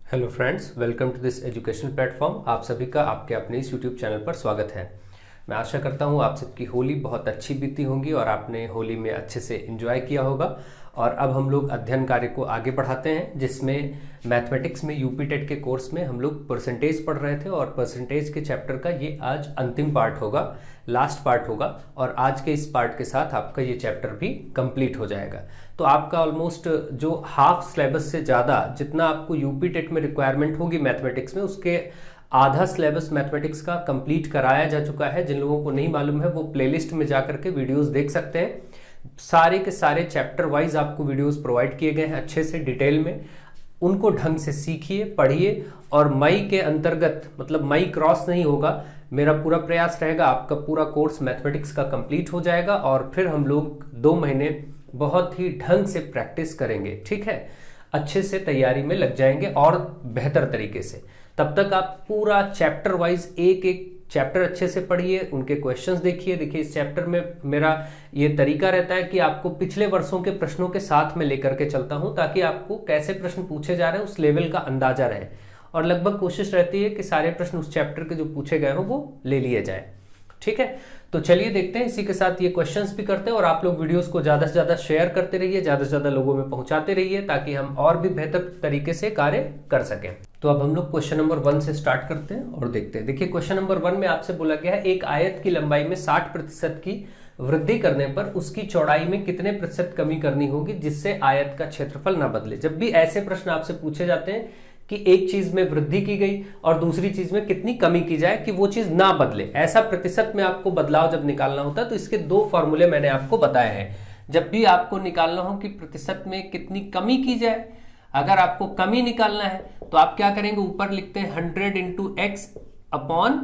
Hello friends, welcome to this education platform. आप सभी का आपके अपने इस यूट्यूब चैनल पर स्वागत है। मैं आशा करता हूँ आप सबकी होली बहुत अच्छी बीती होंगी और आपने होली में अच्छे से एंजॉय किया होगा। और अब हम लोग अध्ययन कार्य को आगे बढ़ाते हैं, जिसमें मैथमेटिक्स में यूपी टेट के कोर्स में हम लोग परसेंटेज पढ़ रहे थे और परसेंटेज के चैप्टर का ये आज अंतिम पार्ट होगा, लास्ट पार्ट होगा। और आज के इस पार्ट के साथ आपका ये चैप्टर भी कंप्लीट हो जाएगा। तो आपका ऑलमोस्ट जो हाफ सिलेबस से ज़्यादा जितना आपको यूपी टेट में रिक्वायरमेंट होगी मैथमेटिक्स में, उसके आधा सिलेबस मैथमेटिक्स का कंप्लीट कराया जा चुका है। जिन लोगों को नहीं मालूम है वो प्लेलिस्ट में जाकर के वीडियोस देख सकते हैं। सारे के सारे चैप्टर वाइज आपको वीडियोस प्रोवाइड किए गए हैं अच्छे से डिटेल में। उनको ढंग से सीखिए, पढ़िए और मई के अंतर्गत, मतलब मई क्रॉस नहीं होगा, मेरा पूरा प्रयास रहेगा आपका पूरा कोर्स मैथमेटिक्स का कंप्लीट हो जाएगा और फिर हम लोग 2 महीने बहुत ही ढंग से प्रैक्टिस करेंगे। ठीक है, अच्छे से तैयारी में लग जाएंगे और बेहतर तरीके से। तब तक आप पूरा चैप्टर वाइज एक एक चैप्टर अच्छे से पढ़िए, उनके क्वेश्चंस देखिए। देखिए, इस चैप्टर में मेरा ये तरीका रहता है कि आपको पिछले वर्षों के प्रश्नों के साथ में लेकर के चलता हूं, ताकि आपको कैसे प्रश्न पूछे जा रहे हैं उस लेवल का अंदाजा रहे। और लगभग कोशिश रहती है कि सारे प्रश्न उस चैप्टर के जो पूछे गए हो वो ले लिए जाए। ठीक है, तो चलिए देखते हैं। इसी के साथ ये क्वेश्चंस भी करते हैं और आप लोग वीडियोस को ज़्यादा से ज़्यादा शेयर करते रहिए, ज़्यादा से ज़्यादा लोगों में पहुंचाते रहिए, ताकि हम और भी बेहतर तरीके से कार्य कर सकें। तो अब हम लोग क्वेश्चन नंबर 1 से स्टार्ट करते हैं और देखते हैं। देखिए, क्वेश्चन नंबर 1 में आपसे बोला गया है एक आयत की लंबाई में 60% की वृद्धि करने पर उसकी चौड़ाई में कितने प्रतिशत कमी करनी होगी जिससे आयत का क्षेत्रफल ना बदले। जब भी ऐसे प्रश्न आपसे पूछे जाते हैं कि एक चीज में वृद्धि की गई और दूसरी चीज में कितनी कमी की जाए कि वो चीज ना बदले, ऐसा प्रतिशत में आपको बदलाव जब निकालना होता है तो इसके 2 फॉर्मूले मैंने आपको बताए हैं। जब भी आपको निकालना हो कि प्रतिशत में कितनी कमी की जाए, अगर आपको कमी निकालना है तो आप क्या करेंगे, ऊपर लिखते हैं 100 into x upon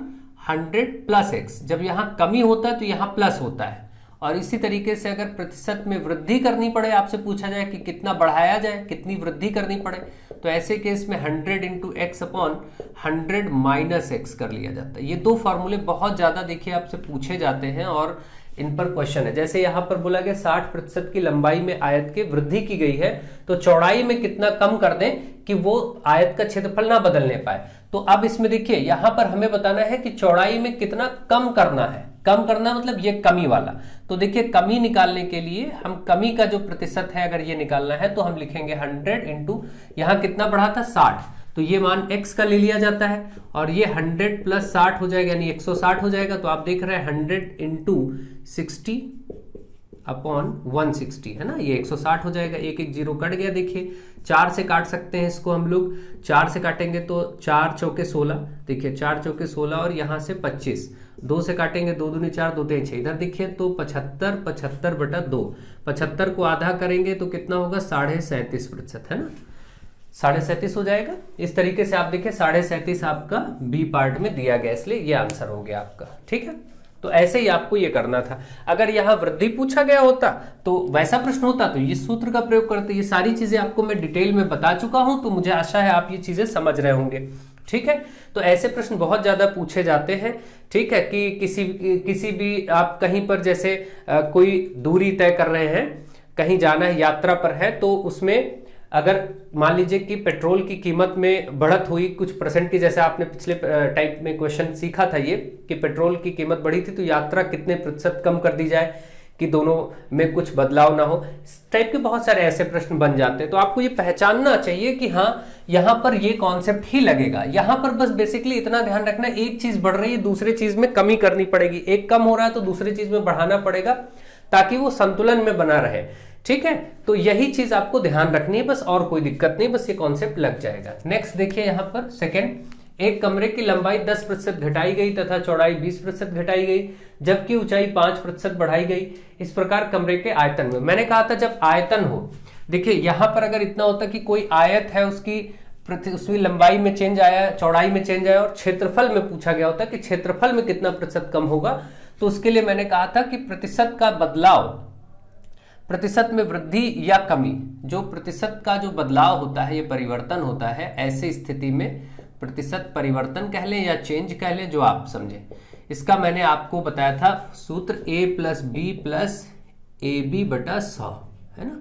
100 plus x. जब यहां कमी होता है तो यहां प्लस होता है। और इसी तरीके से अगर प्रतिशत में वृद्धि करनी पड़े, आपसे पूछा जाए कि कितना बढ़ाया जाए, कितनी वृद्धि करनी पड़े, तो ऐसे केस में 100 into x upon 100 minus x कर लिया जाता है। ये 2 फॉर्मूले बहुत ज्यादा देखिए आपसे पूछे जाते हैं और इन पर क्वेश्चन है। जैसे यहां पर बोला गया 60% की लंबाई में आयत की वृद्धि की गई है, तो चौड़ाई में कितना कम कर दें कि वो आयत का क्षेत्रफल ना बदलने पाए। तो अब इसमें देखिए, यहां पर हमें बताना है कि चौड़ाई में कितना कम करना है। कम करना मतलब ये कमी वाला। तो देखिए, कमी निकालने के लिए हम कमी का जो प्रतिशत है अगर ये निकालना है तो हम लिखेंगे 100 इंटू, यहां कितना बढ़ा था 60, तो ये मान x का ले लिया जाता है और ये 100 प्लस 60 हो जाएगा, यानी 160 हो जाएगा। तो आप देख रहे हैं 100 इंटू 60 अपॉन 160 है ना, ये 160 हो जाएगा। एक एक जीरो कट गया। देखिए, 4 से काट सकते हैं इसको हम लोग। 4 से काटेंगे तो 4 चौके 16, देखिए 4 चौके 16 और यहाँ से 25। 2 से काटेंगे, 2 दूनी 4, 2 3 6। इधर देखिए तो 75, 75 बटा 2, 75 को आधा करेंगे तो कितना होगा 37.5% है ना, 37.5 हो जाएगा। इस तरीके से आप देखिए 37.5 आपका बी पार्ट में दिया गया, इसलिए ये आंसर हो गया आपका। ठीक है, तो ऐसे ही आपको ये करना था। अगर यहां वृद्धि पूछा गया होता तो वैसा प्रश्न होता तो ये सूत्र का प्रयोग करते। ये सारी चीजें आपको मैं डिटेल में बता चुका हूं, तो मुझे आशा है आप ये चीजें समझ रहे होंगे। ठीक है, तो ऐसे प्रश्न बहुत ज्यादा पूछे जाते हैं। ठीक है, कि किसी भी आप कहीं पर जैसे कोई दूरी तय कर रहे हैं, कहीं जाना है, यात्रा पर है, तो उसमें अगर मान लीजिए कि पेट्रोल की कीमत में बढ़त हुई कुछ परसेंट की, जैसे आपने पिछले टाइप में क्वेश्चन सीखा था ये कि पेट्रोल की कीमत बढ़ी थी तो यात्रा कितने प्रतिशत कम कर दी जाए कि दोनों में कुछ बदलाव ना हो। इस टाइप के बहुत सारे ऐसे प्रश्न बन जाते हैं। तो आपको ये पहचानना चाहिए कि हाँ, यहाँ पर ये कॉन्सेप्ट ही लगेगा। यहाँ पर बस बेसिकली इतना ध्यान रखना, एक चीज बढ़ रही है दूसरी चीज में कमी करनी पड़ेगी, एक कम हो रहा है तो दूसरी चीज में बढ़ाना पड़ेगा ताकि वो संतुलन में बना रहे। ठीक है, तो यही चीज आपको ध्यान रखनी है बस, और कोई दिक्कत नहीं, बस ये कॉन्सेप्ट लग जाएगा। नेक्स्ट देखिए यहाँ पर सेकंड, एक कमरे की लंबाई 10% घटाई गई तथा चौड़ाई 20% घटाई गई, जबकि ऊंचाई 5% बढ़ाई गई। इस प्रकार कमरे के आयतन में, मैंने कहा था जब आयतन हो, देखिए यहां पर अगर इतना होता कि कोई आयत है, उसकी लंबाई में चेंज आया, चौड़ाई में चेंज आया और क्षेत्रफल में पूछा गया होता कि क्षेत्रफल में कितना प्रतिशत कम होगा, तो उसके लिए मैंने कहा था कि प्रतिशत का बदलाव, प्रतिशत में वृद्धि या कमी, जो प्रतिशत का जो बदलाव होता है, ये परिवर्तन होता है। ऐसे स्थिति में प्रतिशत परिवर्तन कह लें या चेंज कह लें, जो आप समझे। इसका मैंने आपको बताया था सूत्र a plus B plus A B बटा 100 है ना।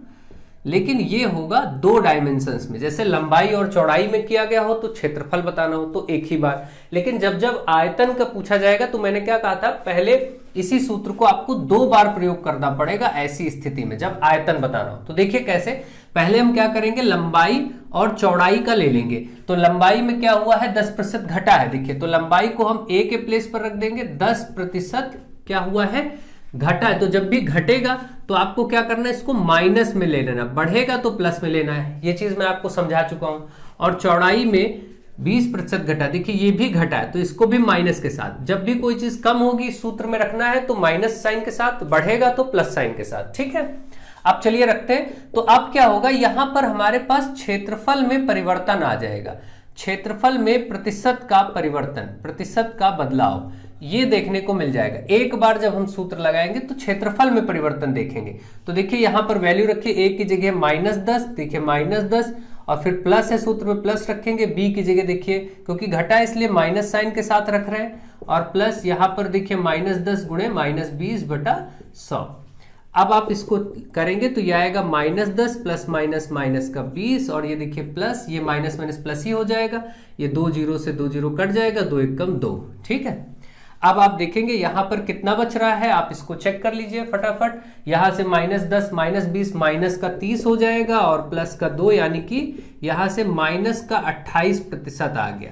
लेकिन ये होगा 2 डायमेंशंस में। जैसे लंबाई और चौड़ाई में किया गया हो तो क्षेत्रफल बताना हो तो एक ही बार, लेकिन जब जब आयतन का पूछा जाएगा तो मैंने क्या कहा था, पहले इसी सूत्र को आपको 2 बार प्रयोग करना पड़ेगा ऐसी स्थिति में जब आयतन बताना हो। तो देखिए कैसे, पहले हम क्या करेंगे, लंबाई और चौड़ाई का ले लेंगे। तो लंबाई में क्या हुआ है, 10% घटा है। देखिए तो लंबाई को हम a के प्लेस पर रख देंगे, 10% क्या हुआ है, घटा है। तो जब भी घटेगा तो आपको क्या करना है, इसको माइनस में ले लेना, बढ़ेगा तो प्लस में लेना है। ये चीज मैं आपको समझा चुका हूं। और चौड़ाई में 20% घटा, देखिए ये भी घटा है तो इसको भी माइनस के साथ। जब भी कोई चीज कम होगी सूत्र में रखना है तो माइनस साइन के साथ, बढ़ेगा तो प्लस साइन के साथ, ठीक है। अब चलिए रखते हैं। तो अब क्या होगा, यहां पर हमारे पास क्षेत्रफल में परिवर्तन आ जाएगा। क्षेत्रफल में प्रतिशत का परिवर्तन, प्रतिशत का बदलाव, ये देखने को मिल जाएगा। एक बार जब हम सूत्र लगाएंगे तो क्षेत्रफल में परिवर्तन देखेंगे। तो देखिए यहां पर वैल्यू रखिए, a की जगह -10, देखिए -10, और फिर प्लस है, सूत्र में प्लस रखेंगे। b की जगह देखिए, क्योंकि घटा है इसलिए माइनस साइन के साथ रख रहे हैं, और प्लस यहां पर देखिए -10 गुणे -20/100। अब आप इसको करेंगे तो ये आएगा -10 प्लस माइनस माइनस का 20, और ये देखिए प्लस, ये माइनस माइनस प्लस ही हो जाएगा। ये 2 जीरो से 2 जीरो कट जाएगा, 2 एकम 2, ठीक है। अब आप देखेंगे यहां पर कितना बच रहा है, आप इसको चेक कर लीजिए फटाफट। यहां से -10 -20 माइनस का 30 हो जाएगा, और प्लस का 2, यानी कि यहां से माइनस का 28% आ गया।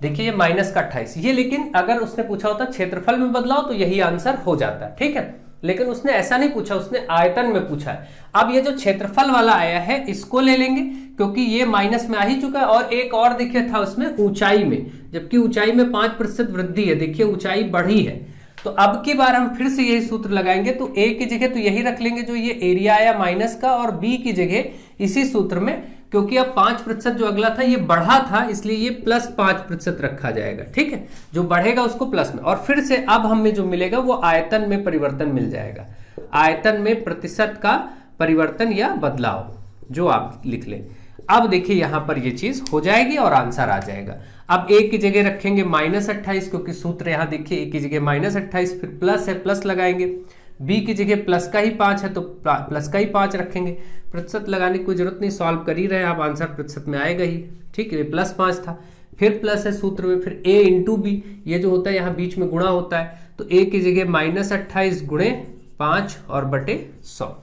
देखिए ये माइनस का 28, ये लेकिन अगर उसने पूछा होता क्षेत्रफल में बदलाव तो यही आंसर हो जाता, ठीक है। लेकिन उसने ऐसा नहीं पूछा, उसने आयतन में पूछा है। अब ये जो क्षेत्रफल वाला आया है इसको ले लेंगे, क्योंकि ये माइनस में आ ही चुका है। और एक और देखिए था उसमें ऊंचाई में, जबकि ऊंचाई में 5% वृद्धि है, देखिए ऊंचाई बढ़ी है। तो अब की बार हम फिर से यही सूत्र लगाएंगे। तो a की जगह तो यही रख लेंगे जो ये एरिया आया माइनस का, और b की जगह इसी सूत्र में, क्योंकि अब 5% जो अगला था ये बढ़ा था, इसलिए ये +5% रखा जाएगा, ठीक है। जो बढ़ेगा उसको प्लस में, और फिर से अब हमें जो मिलेगा वो आयतन में परिवर्तन मिल जाएगा। आयतन में प्रतिशत का परिवर्तन या बदलाव, जो आप लिख लें। अब देखिए यहां पर ये चीज हो जाएगी और आंसर आ जाएगा। अब a की जगह रखेंगे -28, क्योंकि सूत्र यहां देखिए a की जगह -28, फिर प्लस है, प्लस लगाएंगे। b की जगह प्लस का ही 5 है तो प्लस का ही 5 रखेंगे। प्रतिशत लगाने की कोई जरूरत नहीं, सॉल्व कर ही रहे हैं आप, आंसर प्रतिशत में आएगा ही, ठीक है। +5 था, फिर प्लस है सूत्र में, फिर a × b, ये जो होता है यहाँ बीच में गुणा होता है। तो a की जगह -28 गुणे 5 और बटे 100,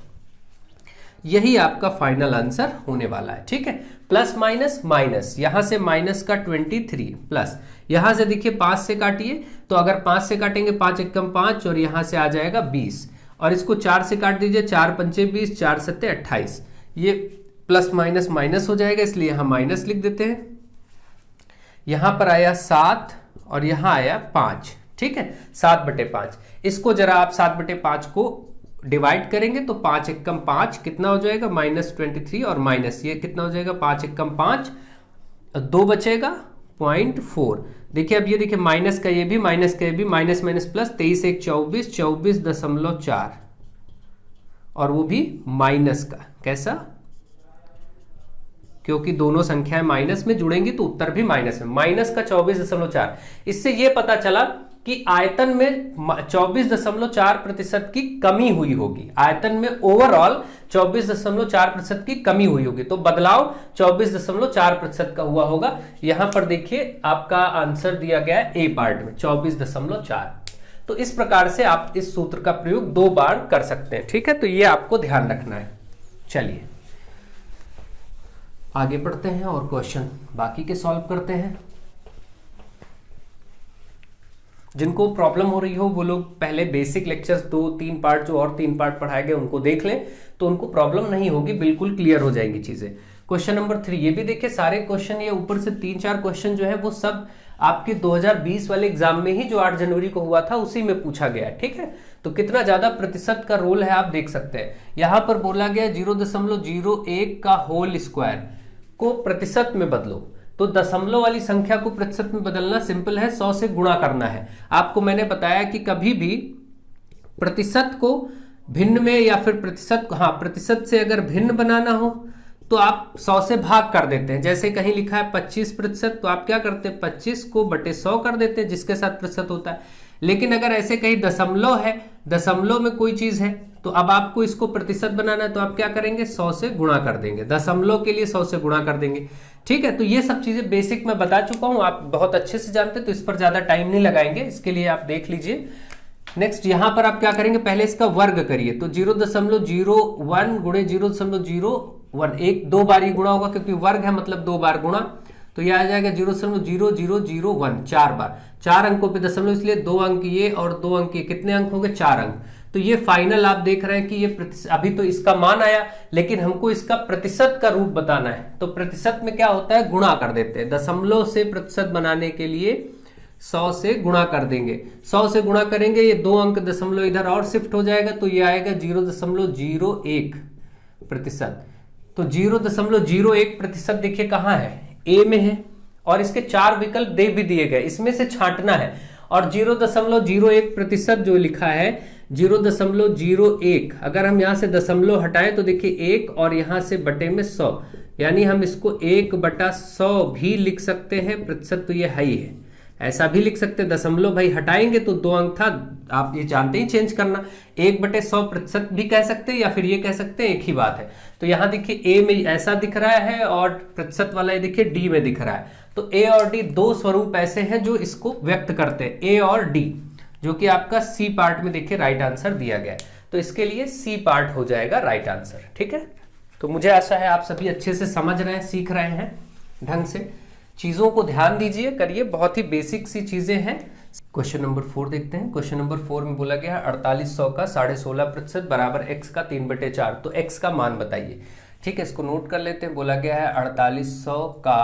यही आपका फाइनल आंसर होने वाला है, ठीक है। प्लस माइनस माइनस, यहां से माइनस का 23 प्लस, यहां से देखिए 5 से काटिए, तो अगर 5 से काटेंगे 5 एकम 5, और यहां से आ जाएगा 20, और इसको 4 से काट दीजिए, 4 पंचे 20, 4 सत्ते 28। ये प्लस माइनस माइनस हो जाएगा, इसलिए यहां माइनस लिख देते हैं। यहां पर आया 7 और यहां आया 5, ठीक है, 7/5। इसको जरा आप 7/5 को डिवाइड करेंगे तो 5 एकम 5 कितना हो जाएगा, -23, और माइनस ये कितना हो जाएगा, 5 एकम 5, 2 बचेगा 0.4। देखिए अब ये देखिए माइनस का ये भी, माइनस का ये भी, माइनस माइनस प्लस, 23 एक 24, 24.4, और वो भी माइनस का। कैसा, क्योंकि दोनों संख्याएं माइनस में जुड़ेंगी तो उत्तर भी माइनस में, माइनस का 24.4। इससे ये पता चला कि आयतन में 24.4% की कमी हुई होगी। आयतन में ओवरऑल 24.4% की कमी हुई होगी, तो बदलाव 24.4% का हुआ होगा। यहां पर देखिए आपका आंसर दिया गया है ए पार्ट में 24.4। तो इस प्रकार से आप इस सूत्र का प्रयोग 2 बार कर सकते हैं, ठीक है। तो ये आपको ध्यान रखना है। चलिए आगे बढ़ते हैं और क्वेश्चन बाकी के सॉल्व करते हैं। जिनको प्रॉब्लम हो रही हो वो लोग पहले बेसिक लेक्चर्स 2-3 पार्ट जो और 3 पार्ट पढ़ाए गए उनको देख लें, तो उनको प्रॉब्लम नहीं होगी, बिल्कुल क्लियर हो जाएंगी चीजें। क्वेश्चन नंबर 3, ये भी देखिए सारे क्वेश्चन, ये ऊपर से 3-4 क्वेश्चन जो है वो सब आपके 2020 वाले एग्जाम में ही जो 8 जनवरी को हुआ था उसी में पूछा गया, ठीक है। तो कितना ज्यादा प्रतिशत का रोल है आप देख सकते हैं। यहां पर बोला गया 0.01 का होल स्क्वायर को प्रतिशत में बदलो, तो दशमलव वाली संख्या को प्रतिशत में बदलना सिंपल है, 100 से गुणा करना है। आपको मैंने बताया कि कभी भी प्रतिशत को भिन्न में या फिर प्रतिशत से अगर भिन्न बनाना हो तो आप 100 से भाग कर देते हैं। जैसे कहीं लिखा है 25%, तो आप क्या करते हैं 25 को बटे 100 कर देते हैं, जिसके साथ प्रतिशत होता है। लेकिन अगर ऐसे कहीं दशमलव है, दशमलव में कोई चीज है तो अब आपको इसको प्रतिशत बनाना है तो आप क्या करेंगे, 100 से गुणा कर देंगे, दशमलव के लिए 100 से गुणा कर देंगे। ठीक है, तो ये सब चीजें बेसिक मैं बता चुका हूं, आप बहुत अच्छे से जानते हैं, तो इस पर ज्यादा टाइम नहीं लगाएंगे, इसके लिए आप देख लीजिए। नेक्स्ट यहां पर आप क्या करेंगे, पहले इसका वर्ग करिए, तो 0.01 गुणे 0.01, एक 2 बार ही गुणा होगा क्योंकि वर्ग है मतलब 2 बार गुणा, तो यह आ जाएगा 0.0001, 4 बार, 4 अंकों पे दशमलव, इसलिए 2 अंक ये और 2 अंक ये, कितने अंक होंगे, 4 अंक। तो ये फाइनल आप देख रहे हैं कि ये अभी तो इसका मान आया, लेकिन हमको इसका प्रतिशत का रूप बताना है, तो प्रतिशत में क्या होता है, गुणा कर देते हैं, दशमलव से प्रतिशत बनाने के लिए 100 से गुणा कर देंगे, 100 से गुणा करेंगे, ये 2 अंक दशमलव इधर और शिफ्ट हो जाएगा, तो ये आएगा 0.01 प्रतिशत। तो 0.01 प्रतिशत देखिए कहां है, ए में है, और इसके 4 विकल्प दे भी दिए गए, इसमें से छांटना है, और 0.01 प्रतिशत जो लिखा है 0.01, अगर हम यहां से दशमलव हटाएं तो देखिए 1 और यहां से बटे में 100, यानी हम इसको 1/100 भी लिख सकते हैं, प्रतिशत तो ये है ही है, ऐसा भी लिख सकते हैं, दशमलव भाई हटाएंगे तो 2 अंक था, आप ये जानते ही चेंज करना, 1/100 प्रतिशत भी कह सकते हैं या फिर ये कह सकते हैं, एक ही बात है। तो यहां देखिए ए में ऐसा दिख रहा है और प्रतिशत वाला ये देखिए डी में दिख रहा है, तो ए और डी 2 स्वरूप ऐसे हैं जो इसको व्यक्त करते हैं, ए और डी, जो कि आपका सी पार्ट में देखिए राइट आंसर दिया गया है, तो इसके लिए सी पार्ट हो जाएगा राइट आंसर। ठीक है, तो मुझे आशा है आप सभी अच्छे से समझ रहे हैं, सीख रहे हैं ढंग से, चीजों को ध्यान दीजिए, करिए, बहुत ही बेसिक सी चीजें हैं। क्वेश्चन नंबर 4 देखते हैं। क्वेश्चन नंबर 4 में बोला गया है 4800 का 16.5% बराबर x का 3/4, तो x का मान बताइए। ठीक है, इसको नोट कर लेते हैं। बोला गया है 4800 का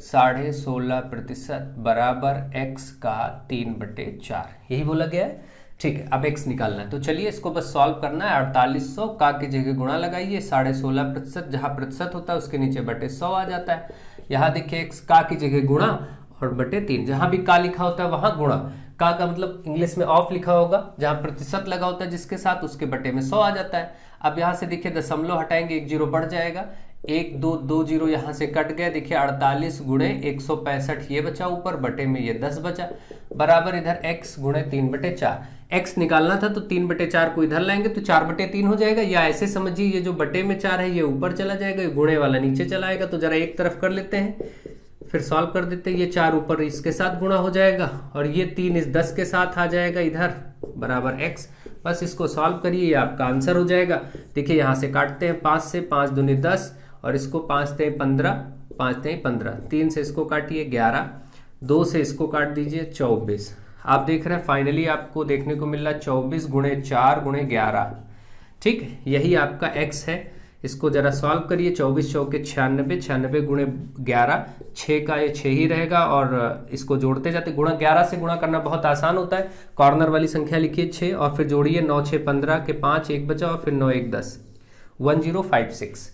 16.5% बराबर x का 3/4, यही बोला गया है। ठीक है, अब x निकालना है, तो चलिए इसको बस सॉल्व करना है। 4800 का की जगह गुणा लगाइए, 16.5%, जहां प्रतिशत होता है उसके नीचे बटे 100 आ जाता है। यहाँ देखिए x का की जगह गुणा और बटे 3, जहां भी का लिखा होता है वहां गुणा, का मतलब इंग्लिश में ऑफ लिखा होगा, जहां प्रतिशत लगा होता है जिसके साथ उसके बटे में 100 आ जाता है। अब यहां से देखिए दशमलव हटाएंगे, 1 जीरो बढ़ जाएगा, 1 2 2 जीरो यहां से कट गया, देखिए 48 गुणे 165 ये बचा ऊपर, बटे में ये 10 बचा, बराबर इधर x गुणे 3/4, x निकालना था तो 3/4 को इधर लाएंगे तो 4/3 हो जाएगा, या ऐसे समझिए ये जो बटे में 4 है ये ऊपर चला जाएगा, ये गुणे वाला नीचे चला आएगा। तो जरा एक तरफ कर लेते हैं, फिर सॉल्व कर देते हैं, ये 4 ऊपर इसके साथ गुणा हो जाएगा और ये 3 इस 10 के साथ आ जाएगा इधर, बराबर x। बस इसको सॉल्व करिए, ये आपका आंसर हो जाएगा। देखिए यहाँ से काटते हैं 5 से, 5 दूनी 10 और इसको 5 3 15, 5 3 15, 3 से इसको काटिए 11, 2 से इसको काट दीजिए 24। आप देख रहे हैं फाइनली आपको देखने को मिल रहा है 24 गुणे 4 गुणे 11। ठीक है, यही आपका x है। इसको जरा सॉल्व करिए, 24 चौके 96, 96 गुणे 11, 6 का ये 6 ही रहेगा, और इसको जोड़ते जाते, गुणा 11 से गुणा करना बहुत आसान होता है। कॉर्नर वाली संख्या लिखिए 6 और फिर जोड़िए, 9 6 15 के 5 1 बचा और फिर 9 1 10, 1056,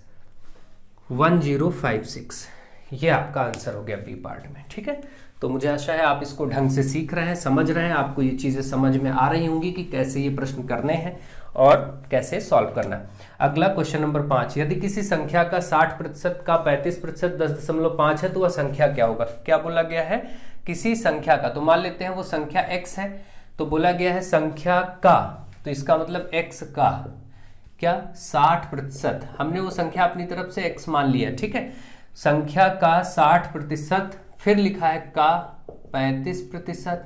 1056, ये आपका आंसर हो गया बी पार्ट में। ठीक है, तो मुझे आशा है आप इसको ढंग से सीख रहे हैं, समझ रहे हैं, आपको ये चीजें समझ में आ रही होंगी कि कैसे ये प्रश्न करने हैं और कैसे सॉल्व करना है। अगला क्वेश्चन नंबर 5, यदि किसी संख्या का 60% का 35% 10.5 है तो वह संख्या क्या होगा। क्या बोला गया है, किसी संख्या का, तो मान लेते हैं वो संख्या x है, तो बोला गया है संख्या का, तो इसका मतलब x का क्या 60%, हमने वो संख्या अपनी तरफ से x मान लिया। ठीक है, संख्या का 60%, फिर लिखा है का 35%,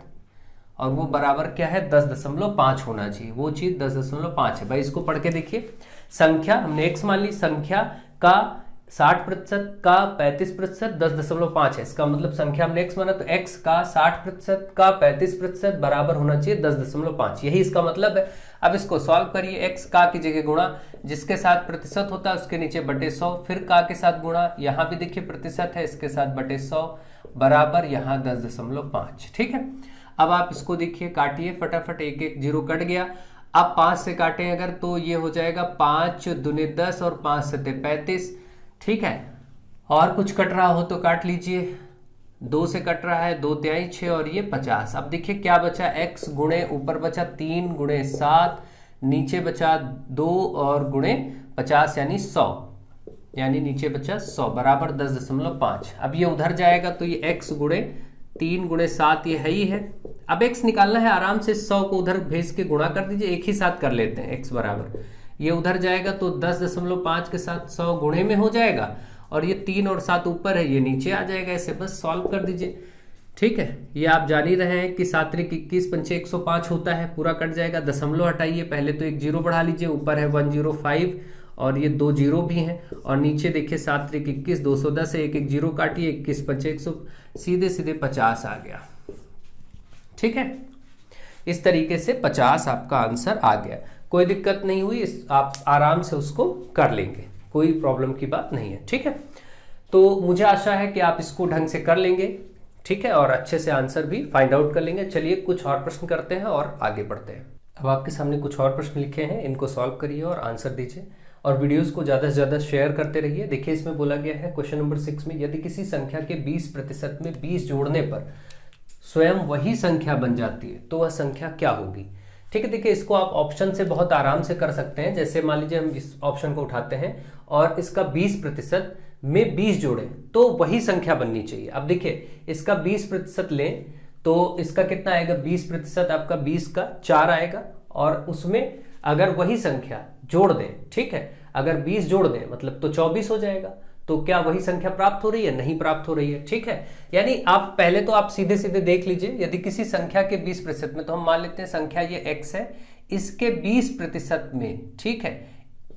और वो बराबर क्या है 10.5 होना चाहिए, वो चीज 10.5 है। भाई इसको पढ़ के देखिए, संख्या हमने x मान ली, संख्या का 60% का 35% 10.5 है, इसका मतलब संख्या हमने x माना, तो x का 60% का 35% बराबर होना चाहिए 10.5, यही इसका मतलब है। अब इसको सॉल्व करिए, x का की जगह गुणा, जिसके साथ प्रतिशत होता है उसके नीचे बटे 100, फिर का के साथ गुणा, यहाँ भी देखिए प्रतिशत है इसके साथ बटे 100, बराबर यहाँ 10.5। ठीक है, अब आप इसको देखिए, काटिए फटाफट, 1 1 जीरो कट गया। अब 5 से काटें अगर तो ये हो जाएगा 5 दूनी 10 और 5 सत्ते 35। ठीक है, और कुछ कट रहा हो तो काट लीजिए, 2 से कट रहा है, 2 तिहाई 6 और ये 50। अब देखिए क्या बचा, x गुणे ऊपर बचा 3 गुणे 7, नीचे बचा 2 और गुणे 50 यानी 100, यानी नीचे बचा 100, बराबर 10.5। अब ये उधर जाएगा तो ये x गुणे 3 गुणे 7 ये है ही है। अब x निकालना है, आराम से 100 को उधर भेज के गुणा कर दीजिए, एक ही साथ कर लेते हैं। x बराबर ये उधर जाएगा तो 10.5 के साथ 100 गुणे में हो जाएगा, और ये 3 और 7 ऊपर है, ये नीचे आ जाएगा। ऐसे बस सॉल्व कर दीजिए। ठीक है, ये आप जान ही रहे हैं कि 7 त्रिक 21 पंचे 105 होता है, पूरा कट जाएगा। दशमलव हटाइए, पहले तो एक जीरो बढ़ा लीजिए, ऊपर है 105 और ये 2 जीरो भी हैं, और नीचे देखिए 7 त्रिक 21 210 है, एक एक जीरो काटिए, 21 पंचे 100, सीधे सीधे 50 आ गया। ठीक है, इस तरीके से 50 आपका आंसर आ गया। कोई दिक्कत नहीं हुई, आप आराम से उसको कर लेंगे, कोई प्रॉब्लम की बात नहीं है। ठीक है, तो मुझे आशा है कि आप इसको ढंग से कर लेंगे। ठीक है, और अच्छे से आंसर भी फाइंड आउट कर लेंगे। चलिए कुछ और प्रश्न करते हैं और आगे बढ़ते हैं। अब आपके सामने कुछ और प्रश्न लिखे हैं, इनको सॉल्व करिए और आंसर दीजिए, और वीडियोस को ज़्यादा से ज़्यादा शेयर करते रहिए। देखिए इसमें बोला गया है क्वेश्चन नंबर 6 में, यदि किसी संख्या के 20% में 20 जोड़ने पर स्वयं वही संख्या बन जाती है तो वह संख्या क्या होगी। ठीक है, देखिए इसको आप ऑप्शन से बहुत आराम से कर सकते हैं। जैसे मान लीजिए हम इस ऑप्शन को उठाते हैं और इसका 20% में 20 जोड़ें तो वही संख्या बननी चाहिए। अब देखिए इसका 20% लें तो इसका कितना आएगा, 20% आपका 20 का 4 आएगा, और उसमें अगर वही संख्या जोड़ दें, ठीक है, अगर 20 जोड़ दें मतलब तो 24 हो जाएगा। तो क्या वही संख्या प्राप्त हो रही है? नहीं प्राप्त हो रही है। ठीक है, यानी आप पहले तो आप सीधे सीधे देख लीजिए, यदि किसी संख्या के 20% में, तो हम मान लेते हैं संख्या ये x है, इसके 20% में, ठीक है,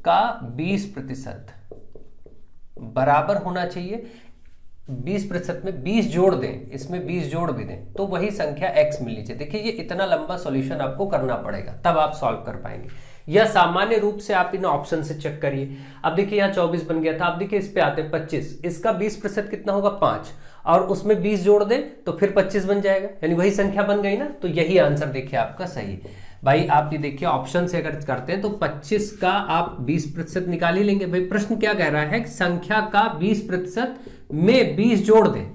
का 20% बराबर होना चाहिए 20% में 20 जोड़ दें, इसमें 20 जोड़ भी दें तो वही संख्या x मिलनी चाहिए। देखिए ये इतना लंबा सॉल्यूशन आपको करना पड़ेगा, तब आप सॉल्व कर पाएंगे। या सामान्य रूप से आप इन ऑप्शन से चेक करिए। अब देखिए यहाँ 24 बन गया था, अब देखिए इस पे आते हैं 25, इसका 20% कितना होगा 5, और उसमें 20 जोड़ दें तो फिर 25 बन जाएगा, यानी वही संख्या बन गई ना। तो यही आंसर देखिए आपका सही है भाई। आप ये देखिए ऑप्शन से अगर करते हैं तो 25 का आप 20% निकाल ही लेंगे। भाई प्रश्न क्या कह रहा है कि संख्या का 20% में 20 जोड़ दें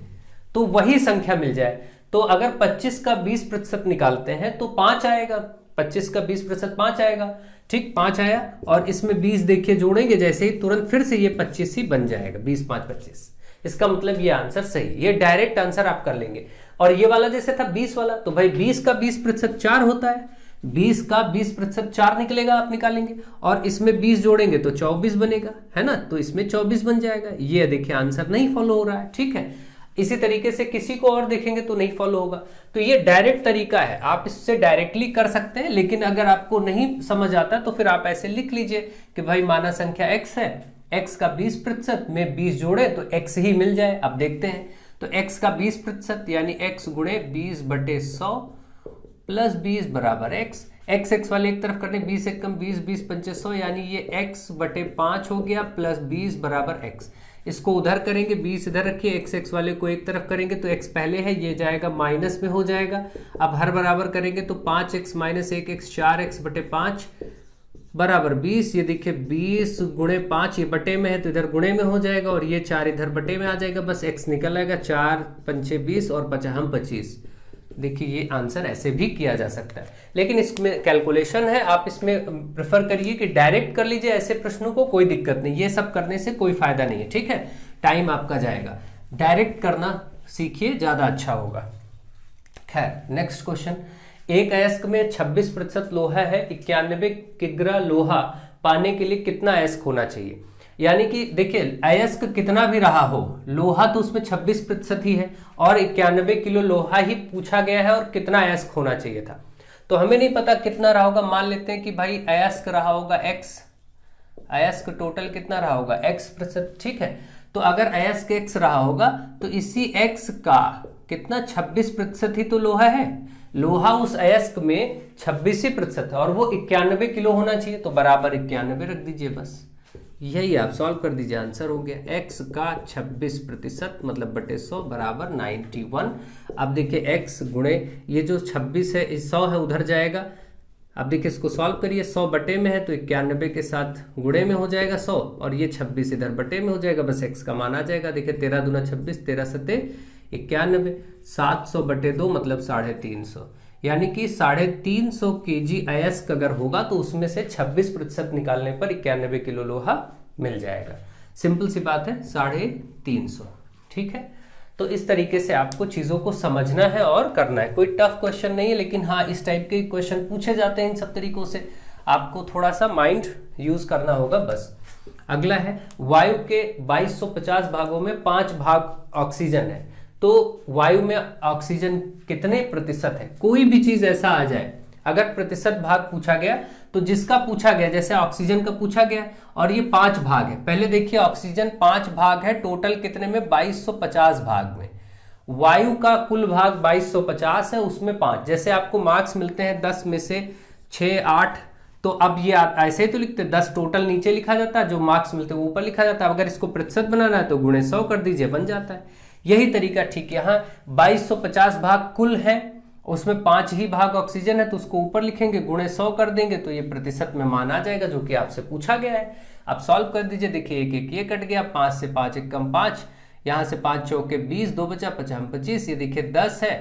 तो वही संख्या मिल जाए। तो अगर 25 का 20% निकालते हैं तो 5 आएगा, 25 का 20% 5 आएगा। ठीक, 5 आया, और इसमें 20 देखिए जोड़ेंगे जैसे ही, तुरंत फिर से ये 25 ही बन जाएगा, 20 5 25। इसका मतलब ये आंसर सही, ये डायरेक्ट आंसर आप कर लेंगे। और ये वाला जैसे था 20 वाला, तो भाई 20 का 20% 4 होता है, 20 का 20% 4 निकलेगा, आप निकालेंगे, और इसमें 20 जोड़ेंगे तो 24 बनेगा, है ना, तो इसमें 24 बन जाएगा। ये देखिए आंसर नहीं फॉलो हो रहा है। ठीक है, इसी तरीके से किसी को और देखेंगे तो नहीं फॉलो होगा। तो ये डायरेक्ट तरीका है, आप इससे डायरेक्टली कर सकते हैं। लेकिन अगर आपको नहीं समझ आता तो फिर आप ऐसे लिख लीजिए कि भाई माना संख्या x है, x का 20% में 20 जोड़े तो x ही मिल जाए। अब देखते हैं, तो x का 20% यानी x गुणे 20/100 प्लस 20 बराबर x। x वाले एक तरफ करने, 20 एक कम 20, 20 पंचे 100, यानी ये x/5 हो गया प्लस 20 बराबर x। इसको उधर करेंगे, 20 इधर रखिए, x वाले को एक तरफ करेंगे तो x पहले है, ये जाएगा माइनस में हो जाएगा। अब हर बराबर करेंगे तो 5x माइनस 1x 4x/5 बराबर 20। ये देखिए 20 गुणे 5, ये बटे में है तो इधर गुणे में हो जाएगा, और ये 4 इधर बटे में आ जाएगा, बस x निकल आएगा, 4 पंचे 20 और 5 हम 25। देखिए ये आंसर ऐसे भी किया जा सकता है, लेकिन इसमें कैलकुलेशन है, आप इसमें प्रेफर करिए कि डायरेक्ट कर लीजिए ऐसे प्रश्नों को, कोई दिक्कत नहीं। ये सब करने से कोई फायदा नहीं है, ठीक है, टाइम आपका जाएगा। डायरेक्ट करना सीखिए, ज्यादा अच्छा होगा। खैर, नेक्स्ट क्वेश्चन, एक अयस्क में 26% लोहा है, 91 किग्रा लोहा पाने के लिए कितना अयस्क होना चाहिए। यानी कि देखिए अयस्क कितना भी रहा हो, लोहा तो उसमें 26% ही है, और 91 किलो लोहा ही पूछा गया है, और कितना अयस्क होना चाहिए था। तो हमें नहीं पता कितना रहा होगा, मान लेते हैं कि भाई अयस्क रहा होगा x, अयस्क टोटल कितना रहा होगा x%। ठीक है, तो अगर अयस्क x रहा होगा तो इसी x का कितना 26% ही तो लोहा है। लोहा उस अयस्क में 26% है, और वो 91 किलो होना चाहिए, तो बराबर 91 रख दीजिए, बस यही आप सॉल्व कर दीजिए, आंसर हो गया। x का 26% मतलब बटे 100 बराबर 91। अब देखिए x गुणे ये जो 26 है, 100 है उधर जाएगा। अब देखिए इसको सॉल्व करिए, 100 बटे में है तो 91 के साथ गुणे में हो जाएगा 100, और ये 26 इधर बटे में हो जाएगा, बस x का मान आ जाएगा। देखिए 13 दूना 26, 13 सत्ते 91, 700 बटे 2 मतलब 350, यानी कि 350 kg अयस्क अगर होगा तो उसमें से 26% निकालने पर 91 किलो लोहा मिल जाएगा। सिंपल सी बात है, 350। ठीक है, तो इस तरीके से आपको चीज़ों को समझना है और करना है। कोई टफ क्वेश्चन नहीं है, लेकिन हाँ इस टाइप के क्वेश्चन पूछे जाते हैं इन सब तरीकों से, आपको थोड़ा सा माइंड यूज करना होगा बस। अगला है वायु के 2250 भागों में 5 भाग ऑक्सीजन है, तो वायु में ऑक्सीजन कितने प्रतिशत है। कोई भी चीज ऐसा आ जाए, अगर प्रतिशत भाग पूछा गया तो जिसका पूछा गया, जैसे ऑक्सीजन का पूछा गया और ये 5 भाग है, पहले देखिए ऑक्सीजन 5 भाग है, टोटल कितने में 2250 भाग में, वायु का कुल भाग 2250 है, उसमें 5, जैसे आपको मार्क्स मिलते हैं 10 में से 6 8, तो अब ये ऐसे ही तो लिखते 10 टोटल नीचे लिखा जाता है, जो मार्क्स मिलते हैं वो ऊपर लिखा जाता है। अगर इसको प्रतिशत बनाना है तो गुणे 100 कर दीजिए, बन जाता है। यही तरीका ठीक है, यहाँ 2250 भाग कुल है, उसमें 5 ही भाग ऑक्सीजन है, तो उसको ऊपर लिखेंगे, गुणे 100 कर देंगे, तो ये प्रतिशत में मान आ जाएगा जो कि आपसे पूछा गया है। अब सॉल्व कर दीजिए, देखिए एक एक ये कट गया, 5 से 5 एक कम 5, यहाँ से 5 चौके 20, 2 बचा 50 25, ये देखिए 10 है,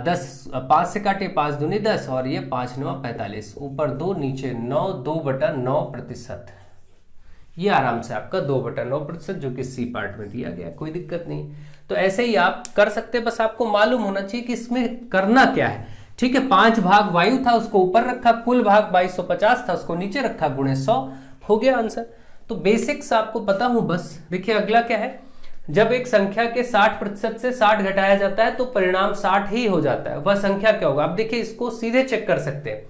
10 5 से काटे 5 दूनी 10, और ये 5 9 45, ऊपर 2 नीचे 9, 2/9%। ये आराम से आपका 2/9%, जो कि सी पार्ट में दिया गया, कोई दिक्कत नहीं। तो ऐसे ही आप कर सकते हैं, बस आपको मालूम होना चाहिए कि इसमें करना क्या है। ठीक है, 5 भाग वायु था उसको ऊपर रखा, कुल भाग 2250 था उसको नीचे रखा, गुणे 100 हो गया आंसर। तो बेसिक्स आपको पता हो बस। देखिए अगला क्या है, जब एक संख्या के 60% से 60 घटाया जाता है तो परिणाम 60 ही हो जाता है, वह संख्या क्या होगा। अब देखिए इसको सीधे चेक कर सकते हैं,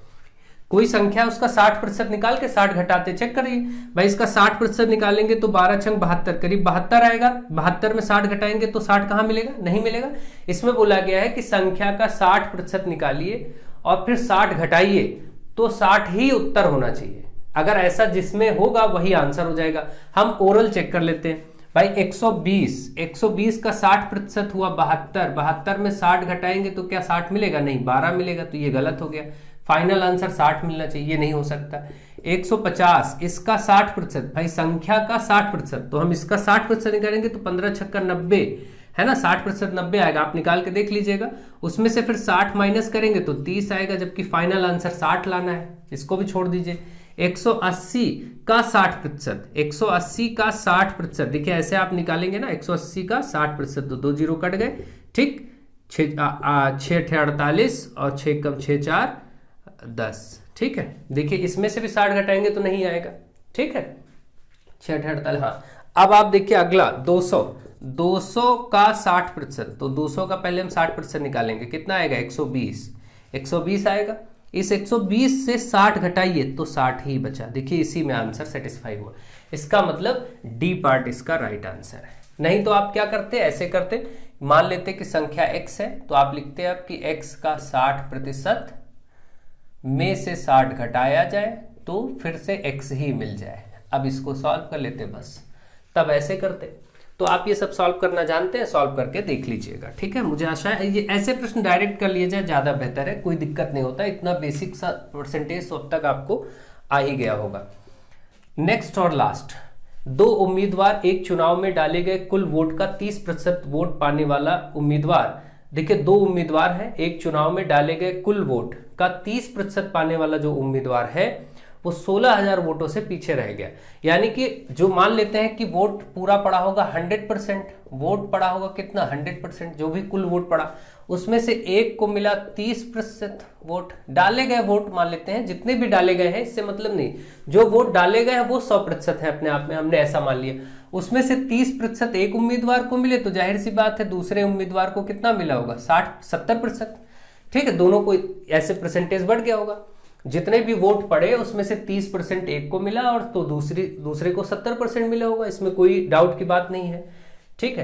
कोई संख्या उसका 60% निकाल के 60 घटाते चेक करिए भाई, इसका 60% निकालेंगे तो 12 छंग 72, करीब 72 आएगा, 72 में 60 घटाएंगे तो 60 कहां मिलेगा, नहीं मिलेगा। इसमें बोला गया है कि संख्या का 60% निकालिए और फिर 60 घटाइए, तो 60 ही उत्तर होना चाहिए। अगर ऐसा जिसमें होगा वही आंसर हो जाएगा। हम ओरल चेक कर लेते हैं भाई, 120 का 60% हुआ 72, 72 में 60 घटाएंगे तो क्या 60 मिलेगा, नहीं 12 मिलेगा, तो ये गलत हो गया। फाइनल आंसर 60 मिलना चाहिए, ये नहीं हो सकता। 150 इसका 60%, भाई संख्या का 60%, तो हम इसका 60% निकालेंगे तो 15 छक्का 90 है ना, 60% 90 आएगा, आप निकाल के देख लीजिएगा। उसमें से फिर 60 माइनस करेंगे तो 30 आएगा, जबकि फाइनल आंसर 60 लाना है, इसको भी छोड़ दीजिए। 180 का 60%, 180 का 60%, देखिए ऐसे आप निकालेंगे ना, 180 का 60%, तो 2 जीरो कट गए, ठीक। 6 48 और 6 कम 6 4 10, ठीक है। देखिए इसमें से भी 60 घटाएंगे तो नहीं आएगा, ठीक है। 6 48, हाँ। अब आप देखिए अगला 200 का 60%, तो 200 का पहले हम 60% निकालेंगे, कितना आएगा 120 आएगा। इस 120 से 60 घटाइए तो 60 ही बचा, देखिए इसी में आंसर सेटिस्फाई हुआ। इसका मतलब डी पार्ट इसका राइट आंसर है। नहीं तो आप क्या करते, ऐसे करते, मान लेते कि संख्या x है, तो आप लिखते हैं आप कि x का 60% में से 60 घटाया जाए तो फिर से x ही मिल जाए। अब इसको सॉल्व कर लेते बस, तब ऐसे करते। तो आप ये सब सॉल्व करना जानते हैं, सॉल्व करके देख लीजिएगा, ठीक है। मुझे आशा है ये ऐसे प्रश्न डायरेक्ट कर लिए जाए ज्यादा बेहतर है, कोई दिक्कत नहीं होता, इतना बेसिक सा परसेंटेज तो अब तक आपको आ ही गया होगा। नेक्स्ट और लास्ट, 2 उम्मीदवार एक चुनाव में डाले गए कुल वोट का 30% वोट पाने वाला उम्मीदवार, देखिए 2 उम्मीदवार हैं, एक चुनाव में डाले गए कुल वोट का 30% पाने वाला जो उम्मीदवार है वो 16,000 वोटों से पीछे रह गया। यानी कि जो मान लेते हैं कि वोट पूरा पड़ा होगा 100%, वोट पड़ा होगा कितना 100%, जो भी कुल वोट पड़ा उसमें से एक को मिला 30% वोट। डाले गए वोट मान लेते हैं जितने भी डाले गए हैं, इससे मतलब नहीं, जो वोट डाले गए हैं वो 100% है अपने आप में, हमने ऐसा मान लिया। उसमें से 30% एक उम्मीदवार को मिले तो जाहिर सी बात है दूसरे उम्मीदवार को कितना मिला होगा 60-70%, ठीक है। दोनों को ऐसे परसेंटेज बढ़ गया होगा, जितने भी वोट पड़े उसमें से 30% एक को मिला और तो दूसरे को 70% मिला होगा, इसमें कोई डाउट की बात नहीं है, ठीक है।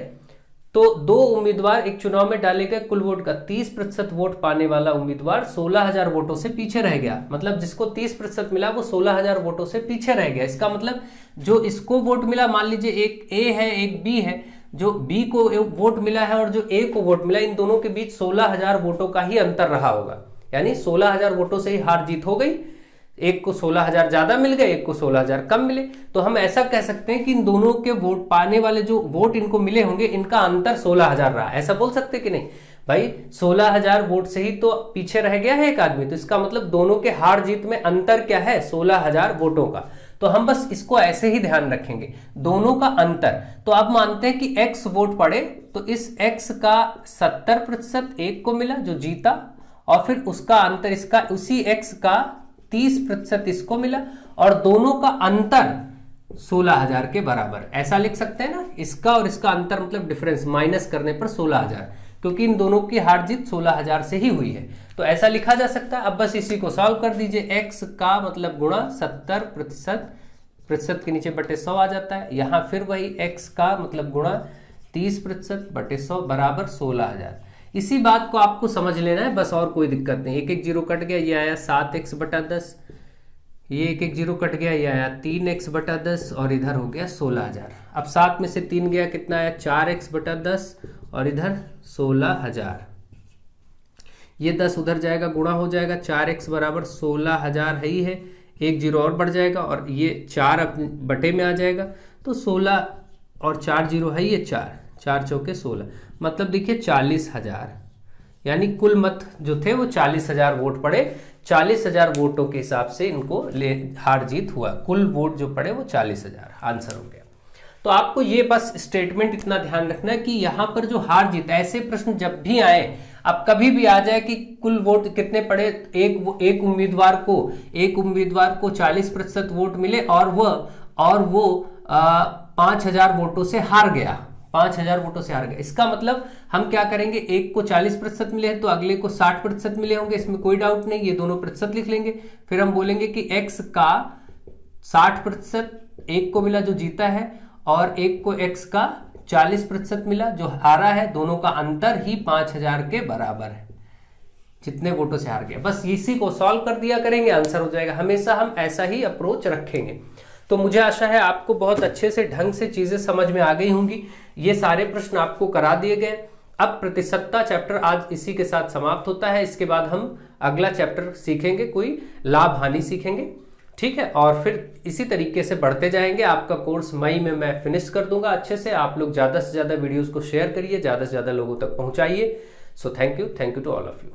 तो 2 उम्मीदवार एक चुनाव में डाले गए कुल वोट का 30% वोट पाने वाला उम्मीदवार 16,000 वोटों से पीछे रह गया। मतलब जिसको 30% मिला वो 16,000 वोटों से पीछे रह गया। इसका मतलब जो इसको वोट मिला, मान लीजिए एक ए है एक बी है, जो बी को वोट मिला है और जो ए को वोट मिला, इन दोनों के बीच 16,000 वोटों का ही अंतर रहा होगा। यानी 16,000 वोटों से ही हार जीत हो गई, एक को 16,000 ज्यादा मिल गए, एक को 16,000 कम मिले। तो हम ऐसा कह सकते हैं कि इन दोनों के वोट पाने वाले जो वोट इनको मिले होंगे, इनका अंतर 16,000 रहा। ऐसा बोल सकते कि नहीं भाई, 16,000 वोट से ही तो पीछे रह गया है एक आदमी, तो इसका मतलब दोनों के हार जीत में अंतर क्या है 16,000 वोटों का। तो हम बस इसको ऐसे ही ध्यान रखेंगे, दोनों का अंतर। तो अब मानते हैं कि x वोट पड़े, तो इस x का 70% एक को मिला जो जीता, और फिर उसका अंतर इसका उसी x का 30% इसको मिला, और दोनों का अंतर 16,000 के बराबर। ऐसा लिख सकते हैं ना, इसका और इसका अंतर मतलब डिफरेंस माइनस करने पर 16,000, क्योंकि इन दोनों की हार जीत 16,000 से ही हुई है, तो ऐसा लिखा जा सकता है। अब बस इसी को सॉल्व कर दीजिए, x का मतलब गुणा 70%, प्रतिशत के नीचे बटे 100 आ जाता है, यहाँ फिर वही x का मतलब गुणा 30% बटे 100 बराबर 16,000। इसी बात को आपको समझ लेना है बस, और कोई दिक्कत नहीं। एक एक जीरो कट गया, ये आया 7x बटा 10, ये एक एक जीरो कट गया, ये आया 3x बटा 10, और इधर हो गया 16,000। अब 7 में से 3 गया, कितना आया 4x बटा 10, और इधर 16,000। ये 10 उधर जाएगा, गुणा हो जाएगा, 4x बराबर 16,000 है ही है, एक जीरो और बढ़ जाएगा, और ये 4 बटे में आ जाएगा, तो 16 और 4 जीरो है ये 4, 4 चौके 16, मतलब देखिए 40,000, यानी कुल मत जो थे वो 40,000 वोट पड़े। 40,000 वोटों के हिसाब से इनको हार जीत हुआ, कुल वोट जो पड़े वो 40,000 आंसर हो गया। तो आपको ये बस स्टेटमेंट इतना ध्यान रखना है कि यहाँ पर जो हार जीत, ऐसे प्रश्न जब भी आए, अब कभी भी आ जाए कि कुल वोट कितने पड़े, एक उम्मीदवार को 40% वोट मिले और वो 5,000 वोटों से हार गया, 5,000 वोटों से हार गया। इसका मतलब हम क्या करेंगे, एक को 40% मिले हैं तो अगले को 60% मिले होंगे, इसमें कोई डाउट नहीं, ये दोनों प्रतिशत लिख लेंगे। फिर हम बोलेंगे कि x का 60% एक को मिला जो जीता है, और एक को x का 40% मिला जो हारा है, दोनों का अंतर ही 5,000 के बराबर है, जितने वोटों से हार गया। बस इसी को सॉल्व कर दिया करेंगे, आंसर हो जाएगा। हमेशा हम ऐसा ही अप्रोच रखेंगे। तो मुझे आशा है आपको बहुत अच्छे से ढंग से चीजें समझ में आ गई होंगी। ये सारे प्रश्न आपको करा दिए गए। अब प्रतिशतता चैप्टर आज इसी के साथ समाप्त होता है। इसके बाद हम अगला चैप्टर सीखेंगे, कोई लाभ हानि सीखेंगे, ठीक है, और फिर इसी तरीके से बढ़ते जाएंगे। आपका कोर्स मई में मैं फिनिश कर दूंगा अच्छे से। आप लोग ज्यादा से ज्यादा वीडियोस को शेयर करिए, ज्यादा से ज्यादा लोगों तक पहुंचाइए। So thank you to all of you.